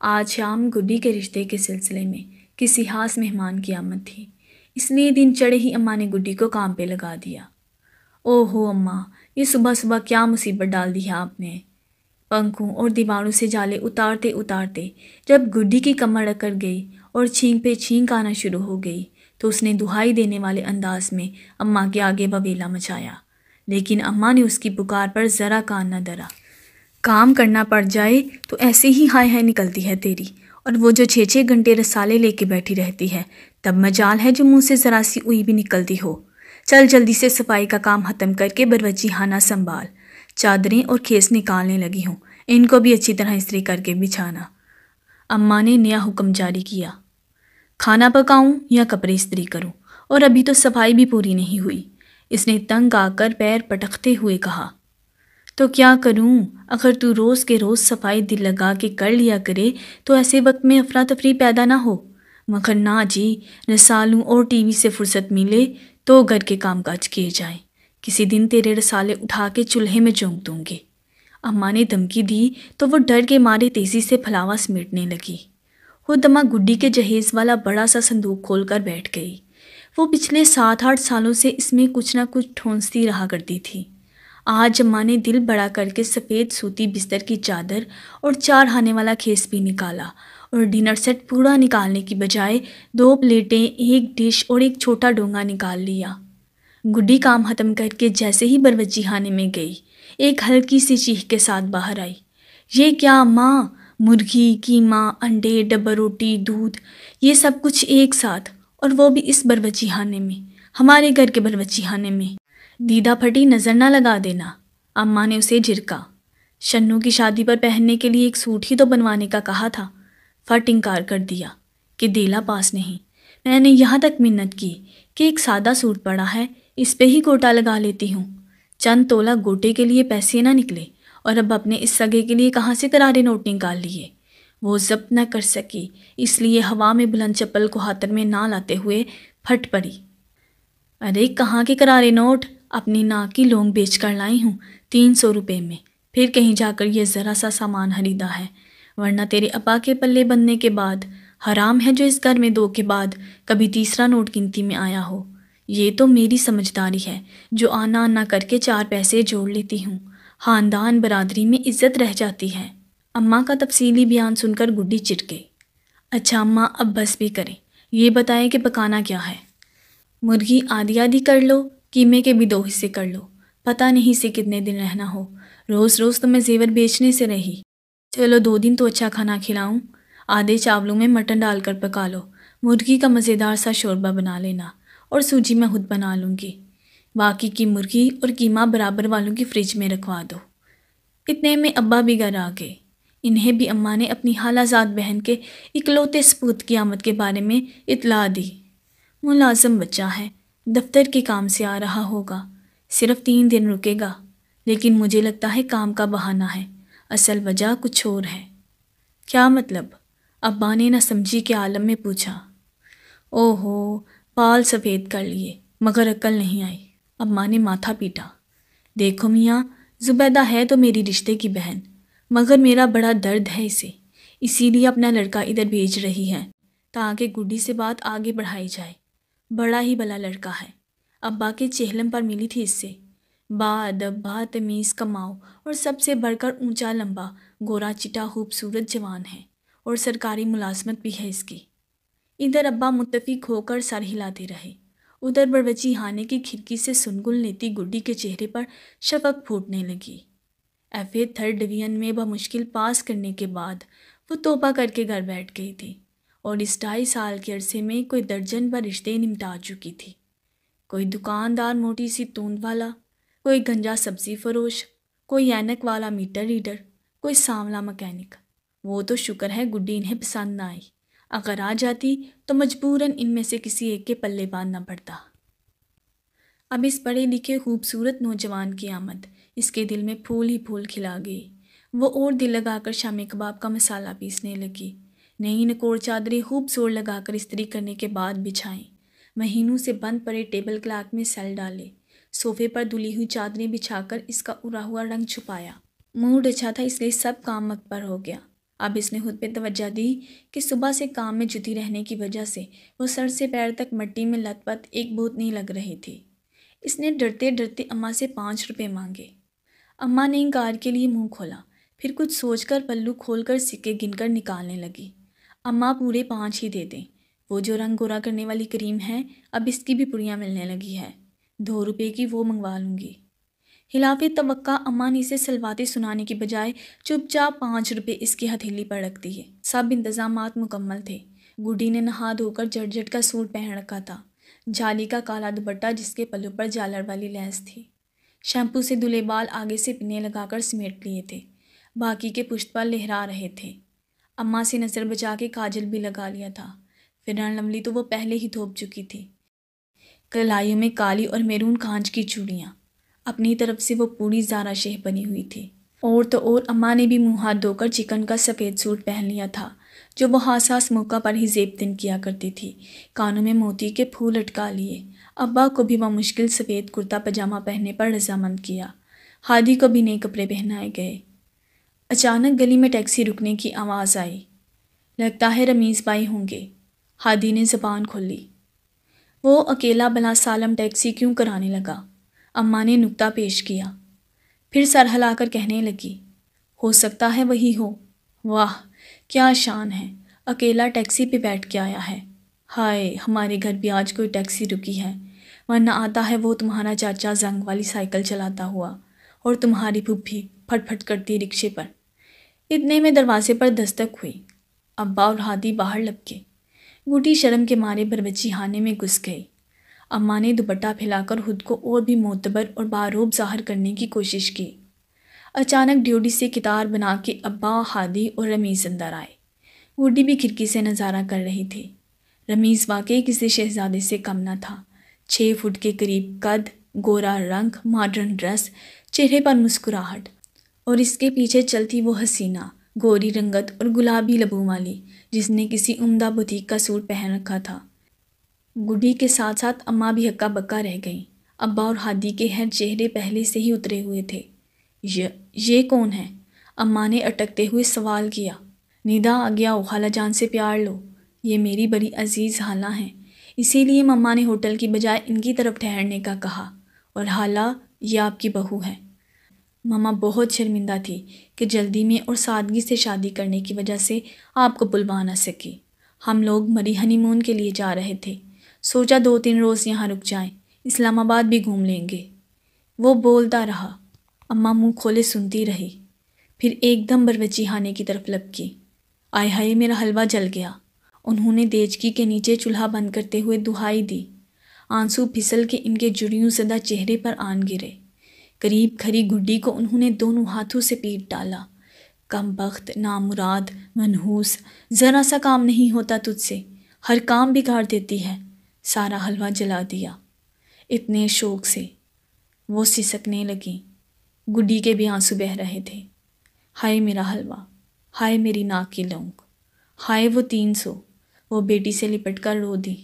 آج شام گڈی کے رشتے کے سلسلے میں کسی خاص مہمان کی آمد تھی، اس لیے دن چڑھے ہی اماں نے گڈی کو کام پہ لگا دیا۔ او ہو اماں، یہ صبح صبح کیا مصیبت ڈال دی ہے آپ نے۔ پنکھوں اور دیواروں سے جالے اتارتے اتارتے جب گڈی کی کمر اکڑ گئی اور چھینک پہ چھینک آنا شروع ہو گئی تو اس نے دہائی دینے والے انداز میں اماں کے آگے بویلا مچایا، لیکن اماں نے اس کی پکار پر ذرا کان نہ دھرا۔ کام کرنا پڑ جائے تو ایسے ہی ہائے ہائے نکلتی ہے تیری، اور وہ جو 6 گھنٹے رسالے لے کے بیٹھی رہتی ہے تب مجال ہے جو منہ سے ذرا سی اوئی بھی نکلتی ہو۔ چل جلدی سے صفائی کا کام ختم کر کے باورچی خانہ سنبھال، چادریں اور کھیس نکالنے لگی ہوں، ان کو بھی اچھی طرح استری کر کے بچھانا۔ اماں نے نیا حکم جاری کیا، کھانا پکاؤں یا کپڑے استری کروں، اور ابھی تو صفائی بھی پوری نہیں ہوئی۔ اس نے تنگ آ کر پیر پٹکتے ہوئے کہا، تو کیا کروں؟ اگر تو روز کے روز صفائی دل لگا کے کر لیا کرے تو ایسے وقت میں افراتفری پیدا نہ ہو، مگر نہ جی، رسالوں اور ٹی وی سے فرصت ملے تو گھر کے کام کاج کیے جائیں۔ کسی دن تیرے رسالے اٹھا کے چولہے میں جھونک دوں گے۔ اماں نے دھمکی دی تو وہ ڈر کے مارے تیزی سے پھلاوا سمیٹنے لگی۔ خود اماں گڈی کے جہیز والا بڑا سا صندوق کھول کر بیٹھ گئی۔ وہ پچھلے 7-8 سالوں سے اس میں کچھ نہ کچھ ٹھونستی رہا کرتی تھی۔ آج اماں نے دل بڑا کر کے سفید سوتی بستر کی چادر اور 4 خانے والا کھیس بھی نکالا، اور ڈنر سیٹ پورا نکالنے کی بجائے 2 پلیٹیں، 1 ڈش اور ایک چھوٹا ڈونگا نکال لیا۔ گڈی کام ختم کر کے جیسے ہی باورچی خانے میں گئی، ایک ہلکی سی چیخ کے ساتھ باہر آئی، یہ کیا اماں؟ مرغی، قیمہ، انڈے، ڈبہ روٹی، دودھ، یہ سب کچھ ایک ساتھ، اور وہ بھی اس باورچی خانے میں، ہمارے گھر کے باورچی خانے میں۔ دیدہ پھٹی نظر نہ لگا دینا، اماں نے اسے جھڑکا۔ شنو کی شادی پر پہننے کے لیے ایک سوٹ ہی تو بنوانے کا کہا تھا۔ فٹ انکار کر دیا کہ دیلا پاس نہیں۔ میں نے یہاں تک منت کی کہ ایک سادہ سوٹ پڑا ہے، اس پہ ہی گوٹا لگا لیتی ہوں۔ چند تولہ گوٹے کے لیے پیسے نہ نکلے، اور اب اپنے اس سگے کے لیے کہاں سے کرارے نوٹ نکال لیے۔ وہ ضبط نہ کر سکی، اس لیے ہوا میں بلند چپل کو ہاتھ میں نہ لاتے ہوئے پھٹ پڑی، ارے کہاں کے کرارے نوٹ؟ اپنی ناک کی لونگ بیچ کر لائی ہوں 300 روپے میں، پھر کہیں جا کر یہ ذرا سا سامان خریدا ہے، ورنہ تیرے ابا کے پلے بننے کے بعد حرام ہے جو اس گھر میں 2 کے بعد کبھی تیسرا نوٹ گنتی میں آیا ہو۔ یہ تو میری سمجھداری ہے جو آنا آنا کر کے 4 پیسے جوڑ لیتی ہوں، خاندان برادری میں عزت رہ جاتی ہے۔ اماں کا تفصیلی بیان سن کر گڈی چٹ گئی۔ اچھا اماں، اب بس بھی کریں، یہ بتائیں کہ پکانا کیا ہے؟ مرغی آدھی آدھی کر لو، قیمے کے بھی 2 حصے کر لو، پتہ نہیں سے کتنے دن رہنا ہو، روز روز تو میں زیور بیچنے سے رہی۔ چلو 2 دن تو اچھا کھانا کھلاؤں، آدھے چاولوں میں مٹن ڈال کر پکا لو، مرغی کا مزیدار سا شوربہ بنا لینا، اور سوجی میں خود بنا لوں گی، باقی کی مرغی اور قیمہ برابر والوں کی فریج میں رکھوا دو۔ اتنے میں ابا بھی گھر آ گئے۔ انہیں بھی اماں نے اپنی خالہ زاد بہن کے اکلوتے سپوت کی آمد کے بارے میں اطلاع دی۔ ملازم بچہ ہے، دفتر کے کام سے آ رہا ہوگا، صرف 3 دن رکے گا، لیکن مجھے لگتا ہے کام کا بہانہ ہے، اصل وجہ کچھ اور ہے۔ کیا مطلب؟ ابا نے نہ سمجھی کے عالم میں پوچھا۔ او ہو، بال سفید کر لیے مگر عقل نہیں آئی، اماں نے ماتھا پیٹا۔ دیکھو میاں، زبیدہ ہے تو میری رشتے کی بہن، مگر میرا بڑا درد ہے اسے، اسی لیے اپنا لڑکا ادھر بھیج رہی ہے تاکہ گڈی سے بات آگے بڑھائی جائے۔ بڑا ہی بھلا لڑکا ہے، ابا کے چہلم پر ملی تھی اس سے، باادب، باتمیز، کماؤ، اور سب سے بڑھ کر اونچا لمبا، گورا چٹا خوبصورت جوان ہے، اور سرکاری ملازمت بھی ہے اس کی۔ ادھر ابا متفق ہو کر سر ہلاتے رہے، ادھر باورچی خانے کی کھڑکی سے سنگل لیتی گڈی کے چہرے پر شفق پھوٹنے لگی۔ FA 3rd ڈویژن میں بمشکل پاس کرنے کے بعد وہ توبہ کر کے گھر بیٹھ گئی تھی، اور اس 2.5 سال کے عرصے میں کوئی درجن بھر رشتے نمٹا چکی تھی۔ کوئی دکاندار موٹی سی توند والا، کوئی گنجا سبزی فروش، کوئی اینک والا میٹر ریڈر، کوئی سانولا مکینک۔ وہ تو شکر ہے گڈی انہیں پسند نہ آئی، اگر آ جاتی تو مجبوراً ان میں سے کسی ایک کے پلے باندھنا پڑتا۔ اب اس پڑھے لکھے خوبصورت نوجوان کی آمد اس کے دل میں پھول ہی پھول کھلا گئی۔ وہ اور دل لگا کر شامی کباب کا مسالہ پیسنے لگی، نئی نکوڑ چادریں خوب زور لگا کر استری کرنے کے بعد بچھائیں، مہینوں سے بند پڑے ٹیبل کلاک میں سیل ڈالے، صوفے پر دھلی ہوئی چادریں بچھا کر اس کا اڑا ہوا رنگ چھپایا۔ موڈ اچھا تھا اس لیے سب کام وقت پر ہو گیا۔ اب اس نے خود پہ توجہ دی کہ صبح سے کام میں جتی رہنے کی وجہ سے وہ سر سے پیر تک مٹی میں لت پت ایک بوت نہیں لگ رہی تھی۔ اس نے ڈرتے ڈرتے اماں سے 5 روپے مانگے۔ اماں نے انکار کے لیے منہ کھولا، پھر کچھ سوچ کر پلو کھول کر سکے گن کر نکالنے لگی۔ اماں پورے 5 ہی دے دیں، وہ جو رنگ گورا کرنے والی کریم ہے اب اس کی بھی پڑیاں ملنے لگی ہے، 2 روپے کی وہ منگوا لوں گی۔ خلاف توقع اماں نے اسے سلواتے سنانے کی بجائے چپ چاپ 5 روپے اس کی ہتھیلی پر رکھ دیے۔ سب انتظامات مکمل تھے۔ گڈی نے نہا دھو کر جرجٹ کا سوٹ پہن رکھا تھا، جالی کا کالا دوپٹہ جس کے پلو پر جالر والی لیس تھی۔ شیمپو سے دھلے بال آگے سے پنے لگا کر سمیٹ لیے تھے، باقی کے پشت پر لہرا رہے تھے۔ اماں سے نظر بچا کے کاجل بھی لگا لیا تھا، فرن لملی تو وہ پہلے ہی تھوپ چکی تھی۔ کلائیوں میں کالی اور میرون کانچ کی چوڑیاں، اپنی طرف سے وہ پوری زارا شیخ بنی ہوئی تھی۔ اور تو اور اماں نے بھی منہ ہاتھ دھو کر چکن کا سفید سوٹ پہن لیا تھا جو وہ حساس موقع پر ہی زیب تن کیا کرتی تھی، کانوں میں موتی کے پھول لٹکا لیے۔ ابا کو بھی بمشکل سفید کرتا پاجامہ پہننے پر رضامند کیا۔ ہادی کو بھی نئے کپڑے پہنائے گئے۔ اچانک گلی میں ٹیکسی رکنے کی آواز آئی۔ لگتا ہے رمیز بھائی ہوں گے، ہادی نے زبان کھولی۔ وہ اکیلا بلا سالم ٹیکسی کیوں کرانے لگا؟ اماں نے نکتہ پیش کیا، پھر سر ہلا کر کہنے لگی، ہو سکتا ہے وہی ہو۔ واہ کیا شان ہے، اکیلا ٹیکسی پہ بیٹھ کے آیا ہے۔ ہائے ہمارے گھر بھی آج کوئی ٹیکسی رکی ہے، ورنہ آتا ہے وہ تمہارا چاچا زنگ والی سائیکل چلاتا ہوا اور تمہاری پھپھی پھٹ پھٹ کرتی رکشے پر۔ اتنے میں دروازے پر دستک ہوئی۔ ابا اور ہادی باہر لپکے۔ گڈی شرم کے مارے بروچی خانے میں گھس گئی۔ اماں نے دوپٹہ پھیلا کر خود کو اور بھی معتبر اور باروب ظاہر کرنے کی کوشش کی۔ اچانک ڈیوڈی سے کتار بنا کے ابا، ہادی اور رمیز اندر آئے۔ گڈی بھی کھڑکی سے نظارہ کر رہی تھی۔ رمیز واقعی کسی شہزادے سے کم نہ تھا، 6 فٹ کے قریب قد، گورا رنگ، ماڈرن ڈریس، چہرے پر مسکراہٹ، اور اس کے پیچھے چلتی وہ حسینہ گوری رنگت اور گلابی لبوں والی جس نے کسی عمدہ بوتیک کا سوٹ پہن رکھا تھا۔ گڈی کے ساتھ ساتھ اماں بھی ہکا بکا رہ گئیں۔ ابا اور ہادی کے ہر چہرے پہلے سے ہی اترے ہوئے تھے۔ یہ کون ہے؟ اماں نے اٹکتے ہوئے سوال کیا۔ ندا آ گیا ہو، خالہ جان سے پیار لو، یہ میری بڑی عزیز خالہ ہیں، اسی لیے مما نے ہوٹل کی بجائے ان کی طرف ٹھہرنے کا کہا، اور خالہ یہ آپ کی بہو ہے۔ مما بہت شرمندہ تھی کہ جلدی میں اور سادگی سے شادی کرنے کی وجہ سے آپ کو بلوا نہ سکی۔ ہم لوگ مری ہنی مون کے لیے جا رہے تھے، سوچا 2-3 روز یہاں رک جائیں، اسلام آباد بھی گھوم لیں گے۔ وہ بولتا رہا، اماں منہ کھولے سنتی رہی، پھر ایک دم بروچی خانے کی طرف لپکی۔ آئے ہائے میرا حلوہ جل گیا۔ انہوں نے دیچکی کے نیچے چولہا بند کرتے ہوئے دہائی دی۔ آنسو پھسل کے ان کے جڑیوں زدہ چہرے پر آن گرے۔ قریب کھڑی گڈی کو انہوں نے دونوں ہاتھوں سے پیٹ ڈالا۔ کم بخت، نامراد، منحوس، ذرا سا کام نہیں ہوتا تجھ سے، ہر کام بگاڑ دیتی ہے، سارا حلوہ جلا دیا۔ اتنے شوق سے وہ سسکنے لگیں۔ گڈی کے بھی آنسو بہہ رہے تھے۔ ہائے میرا حلوہ، ہائے میری ناک کی لونگ، ہائے وہ 300، وہ بیٹی سے لپٹ کر رو دی۔